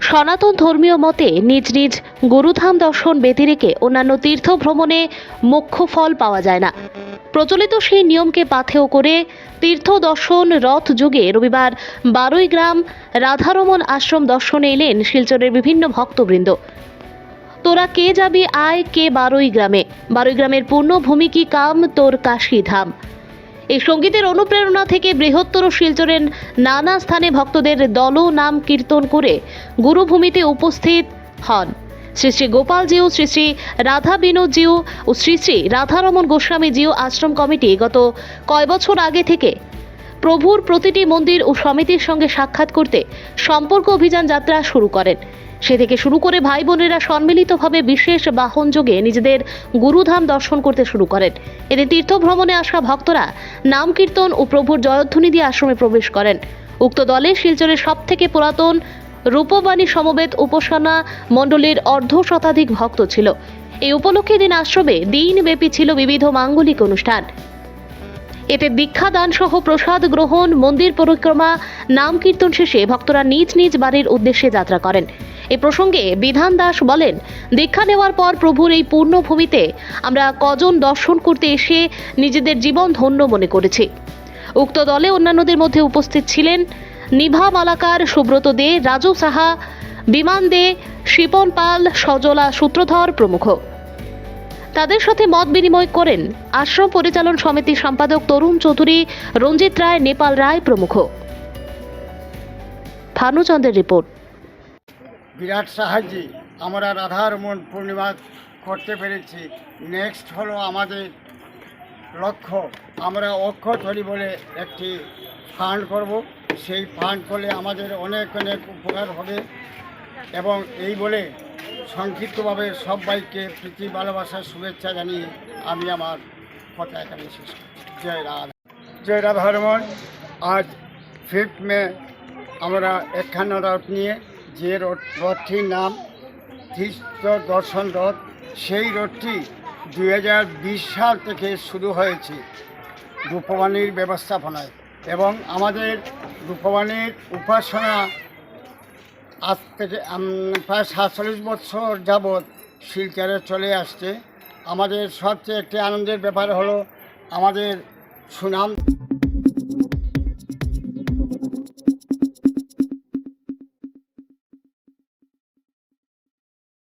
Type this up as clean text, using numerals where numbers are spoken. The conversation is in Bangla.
সনাতন ধর্মীয় মতে নিজ নিজ গুরুধাম দর্শন ব্যতি রেখে অন্যান্য তীর্থ ভ্রমণে মোক্ষ ফল পাওয়া যায় না। প্রচলিত সেই নিয়মকে পাথেয় করে তীর্থ দর্শন রথ যুগে রবিবার বারুইগ্রাম রাধারমণ আশ্রম দর্শনে এলেন শিলচরের বিভিন্ন ভক্তবৃন্দ। তোরা কে যাবি আয় কে বারুইগ্রামে, বারুইগ্রামের পূর্ণভূমি কি কাম তোর কাশী ধাম। এই সঙ্গীতের অনুপ্রেরণা থেকে বৃহত্তর শিলচরের নানা স্থানে ভক্তদের দল নাম কীর্তন করে গুরুভূমিতে উপস্থিত হন শ্রী শ্রী গোপালজিউ, শ্রী শ্রী রাধা বিনোদজিউ ও শ্রী শ্রী রাধারমণ গোস্বামীজিউ। আশ্রম কমিটি গত কয় বছর আগে থেকে প্রভুর প্রতিটি মন্দির ও সমিতির সঙ্গে সাক্ষাৎ করতে সম্পর্ক অভিযান যাত্রা শুরু করেন। সে থেকে শুরু করে ভাই বোনেরা সম্মিলিতভাবে বিশেষ বাহন যোগে নিজেদের গুরুধাম দর্শন করতে শুরু করেন। এতে তীর্থ ভ্রমণে আসা ভক্তরা নাম কীর্তন ও প্রভুর জয়ধ্বনি দিয়ে আশ্রমে প্রবেশ করেন। উক্ত দলে শিলচরের সবথেকে পুরাতন রূপবাণী সমবেত উপাসনা মণ্ডলীর অর্ধ শতাধিক ভক্ত ছিল। এই উপলক্ষে দিন আশ্রমে দিনব্যাপী ছিল বিবিধ মাঙ্গলিক অনুষ্ঠান। এতে দীক্ষাদান সহ প্রসাদ গ্রহণ, মন্দির পরিক্রমা, নাম কীর্তন শেষে ভক্তরা নিজ নিজ বাড়ির উদ্দেশ্যে যাত্রা করেন। এ প্রসঙ্গে বিধান দাস বলেন, দীক্ষা নেওয়ার পর প্রভুর এই পূর্ণভূমিতে আমরা কজন দর্শন করতে এসে নিজেদের জীবন ধন্য মনে করেছি। উক্ত দলে অন্যান্যদের মধ্যে উপস্থিত ছিলেন নিভা মালাকার, সুব্রত দে, রাজু সাহা, বিমান দে, শিপন পাল, সজলা সূত্রধর প্রমুখ। তাদের সাথে মত বিনিময় করেন আশ্রম পরিচালন সমিতির সম্পাদক তরুণ চৌধুরী, রঞ্জিত রায়, নেপাল রায় প্রমুখ। ভানুচন্দ্রের রিপোর্ট। বিরাট সাহায্য আমরা রাধারমণ পূর্ণিমা করতে পেরেছি। নেক্সট হলো আমাদের লক্ষ্য, আমরা অক্ষতরী বলে একটি ফান্ড করব। সেই ফান্ড করলে আমাদের অনেক অনেক উপকার হবে এবং এই বলে সংক্ষিপ্তভাবে সবাইকে প্রীতি ভালোবাসার শুভেচ্ছা জানিয়ে আমি আমার কথা এখানে শেষ করছি। জয় রাধা, জয় রাধারমণ। আজ 5 মে আমরা একখানা রথ নিয়ে যে রথটির নাম তীর্থ দর্শন রথ, সেই রথটি 2020 সাল থেকে শুরু হয়েছে রূপবাণীর ব্যবস্থাপনায় এবং আমাদের রূপবাণীর উপাসনা আজ থেকে প্রায় 47 বছর যাবৎ শিলচরে চলে আসছে। আমাদের সবচেয়ে একটি আনন্দের ব্যাপার হলো আমাদের সুনাম